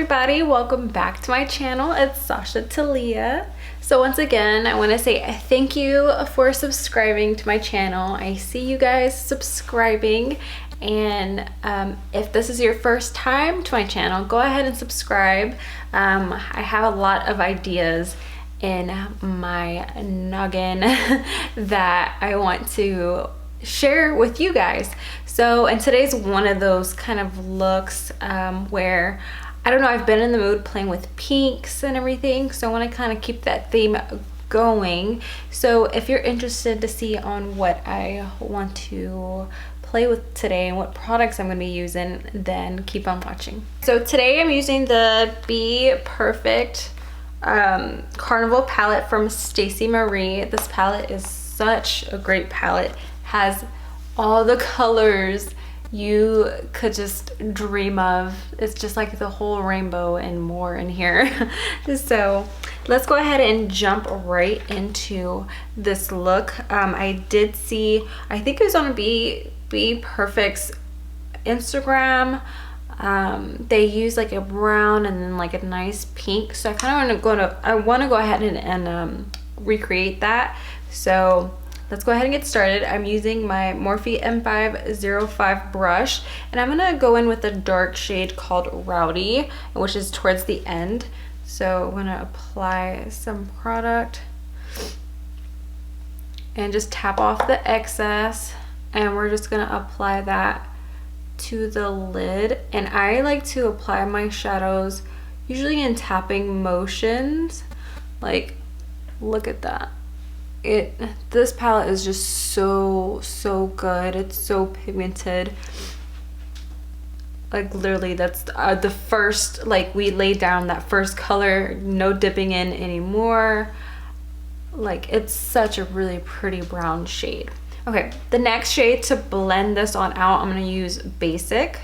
everybody, welcome back to my channel. It's Sasha Talia. So once again, I want to say thank you for subscribing to my channel. I see you guys subscribing, and if this is your first time to my channel, go ahead and subscribe. I have a lot of ideas in my noggin that I want to share with you guys. So, and today's one of those kind of looks where, I don't know, I've been in the mood playing with pinks and everything, so I want to kind of keep that theme going. So if you're interested to see on what I want to play with today and what products I'm going to be using, then keep on watching. So today I'm using the Be Perfect Carnival palette from Stacey Marie. This palette is such a great palette. Has all the colors you could just dream of. It's just like the whole rainbow and more in here. So let's go ahead and jump right into this look. I did see, I think it was on Be Perfect's Instagram. They use like a brown and then like a nice pink, so I kind of want to go ahead and recreate that. So let's go ahead and get started. I'm using my Morphe M505 brush, and I'm gonna go in with a dark shade called Rowdy, which is towards the end. So I'm gonna apply some product and just tap off the excess, and we're just gonna apply that to the lid. And I like to apply my shadows usually in tapping motions. Like, look at that. This palette is just so good. It's so pigmented. Like literally, that's the first, like, we laid down that first color, no dipping in anymore. Like, it's such a really pretty brown shade. Okay, the next shade to blend this on out, I'm gonna use Basic.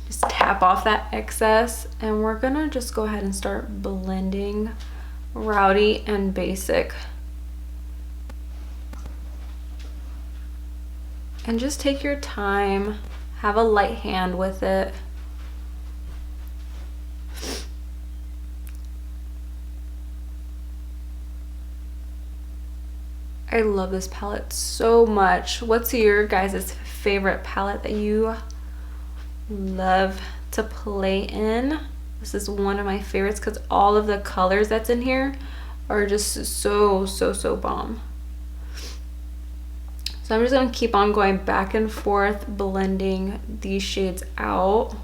Just tap off that excess, and we're gonna just go ahead and start blending Rowdy and Basic. And just take your time, have a light hand with it. I love this palette so much. What's your guys' favorite palette that you love to play in? This is one of my favorites because all of the colors that's in here are just so bomb. So I'm just gonna keep on going back and forth, blending these shades out.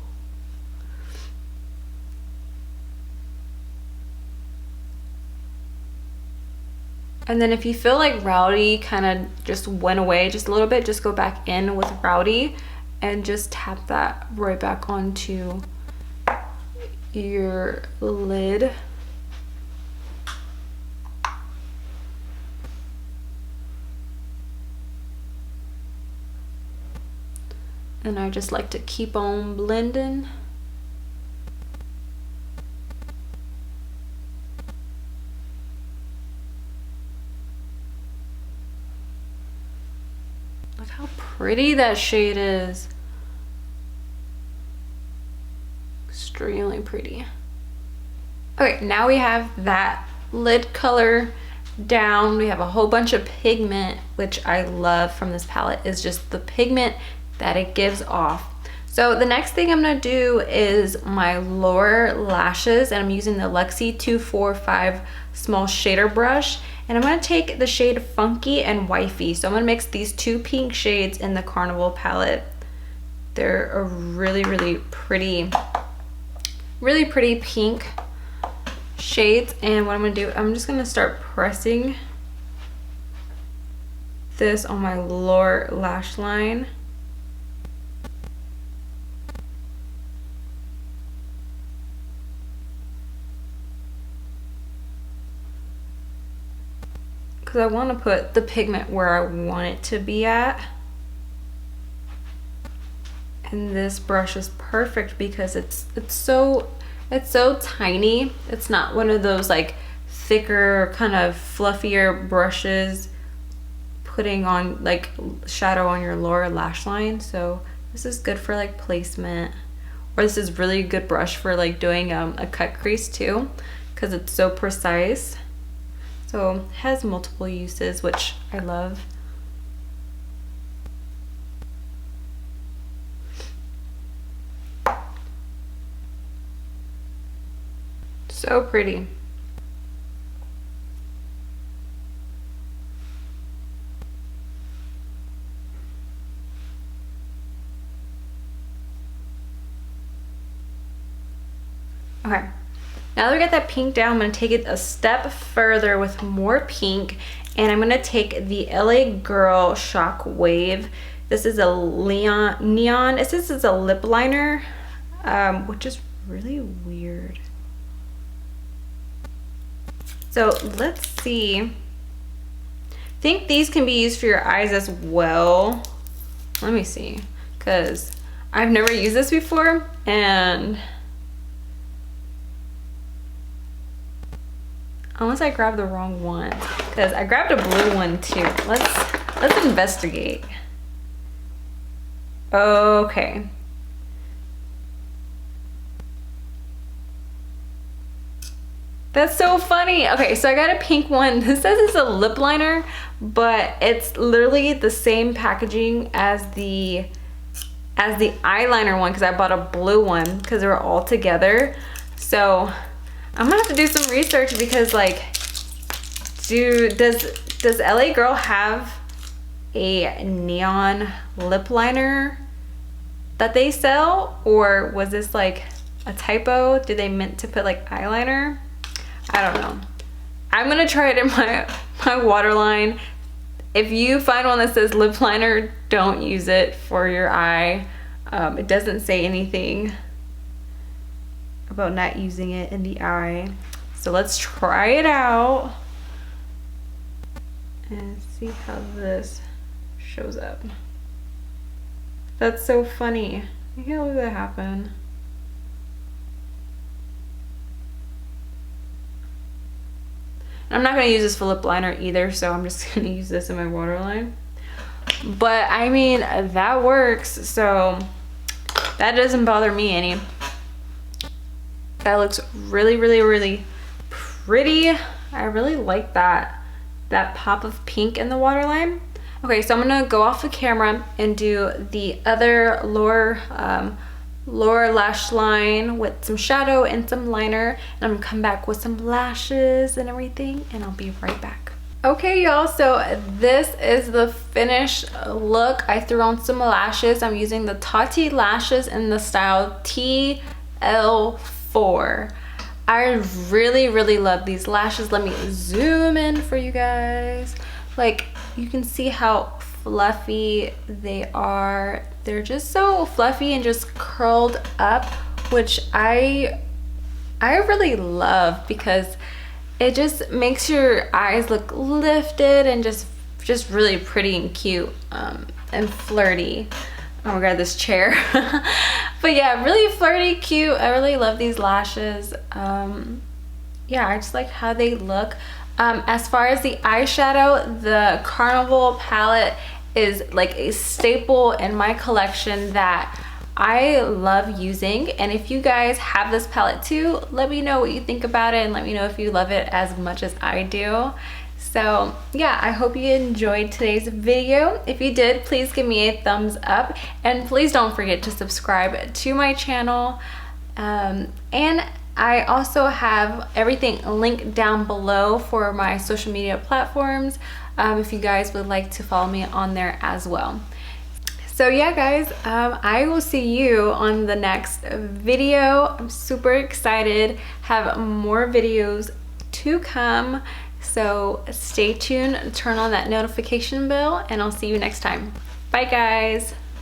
And then if you feel like Rowdy kind of just went away just a little bit, just go back in with Rowdy and just tap that right back onto your lid. And I just like to keep on blending. Look how pretty that shade is. Extremely pretty. Okay, now we have that lid color down. We have a whole bunch of pigment, which I love from this palette, is just the pigment that it gives off. So the next thing I'm gonna do is my lower lashes, and I'm using the Luxie 245 small shader brush, and I'm gonna take the shade Funky and Wifey. So I'm gonna mix these two pink shades in the Carnival palette. They're a really pretty pink shades. And what I'm gonna do, I'm just gonna start pressing this on my lower lash line. Because I want to put the pigment where I want it to be at. And this brush is perfect because it's so tiny. It's not one of those like thicker, kind of fluffier brushes putting on like shadow on your lower lash line. So this is good for like placement Or this is really good brush for like doing a cut crease too, because it's so precise. So it has multiple uses, which I love. So pretty. Okay, now that we got that pink down, I'm going to take it a step further with more pink, and I'm going to take the LA Girl Shock Wave. This is a neon. It says it's a lip liner, which is really weird. So let's see. I think these can be used for your eyes as well. Let me see, because I've never used this before, and unless I grabbed the wrong one, because I grabbed a blue one too. Let's investigate. Okay. That's so funny. Okay, so I got a pink one. This says it's a lip liner, but it's literally the same packaging as the eyeliner one, because I bought a blue one because they were all together. So I'm gonna have to do some research, because like, does LA Girl have a neon lip liner that they sell, or was this like a typo? Did they meant to put like eyeliner? I don't know. I'm gonna try it in my waterline. If you find one that says lip liner, don't use it for your eye. It doesn't say anything about not using it in the eye. So let's try it out and see how this shows up. That's so funny. I can't believe that happened. I'm not going to use this for lip liner either, so I'm just going to use this in my waterline. But I mean, that works, so that doesn't bother me any. That looks really, really, really pretty. I really like that pop of pink in the waterline. Okay, so I'm going to go off the camera and do the other lower lash line with some shadow and some liner, and I'm gonna come back with some lashes and everything, and I'll be right back. Okay, y'all, so this is the finished look. I threw on some lashes. I'm using the Tati lashes in the style TL4. I really, really love these lashes. Let me zoom in for you guys. Like, you can see how fluffy they are. They're just so fluffy and just curled up, which I really love, because it just makes your eyes look lifted and just really pretty and cute and flirty. Oh my god, this chair. But yeah, really flirty, cute. I really love these lashes. Yeah, I just like how they look. As far as the eyeshadow, the Carnival palette is like a staple in my collection that I love using. And if you guys have this palette too, let me know what you think about it, and let me know if you love it as much as I do. So yeah, I hope you enjoyed today's video. If you did, please give me a thumbs up, and please don't forget to subscribe to my channel. And I also have everything linked down below for my social media platforms, if you guys would like to follow me on there as well. So yeah, guys, I will see you on the next video. I'm super excited. Have more videos to come. So stay tuned, turn on that notification bell, and I'll see you next time. Bye, guys.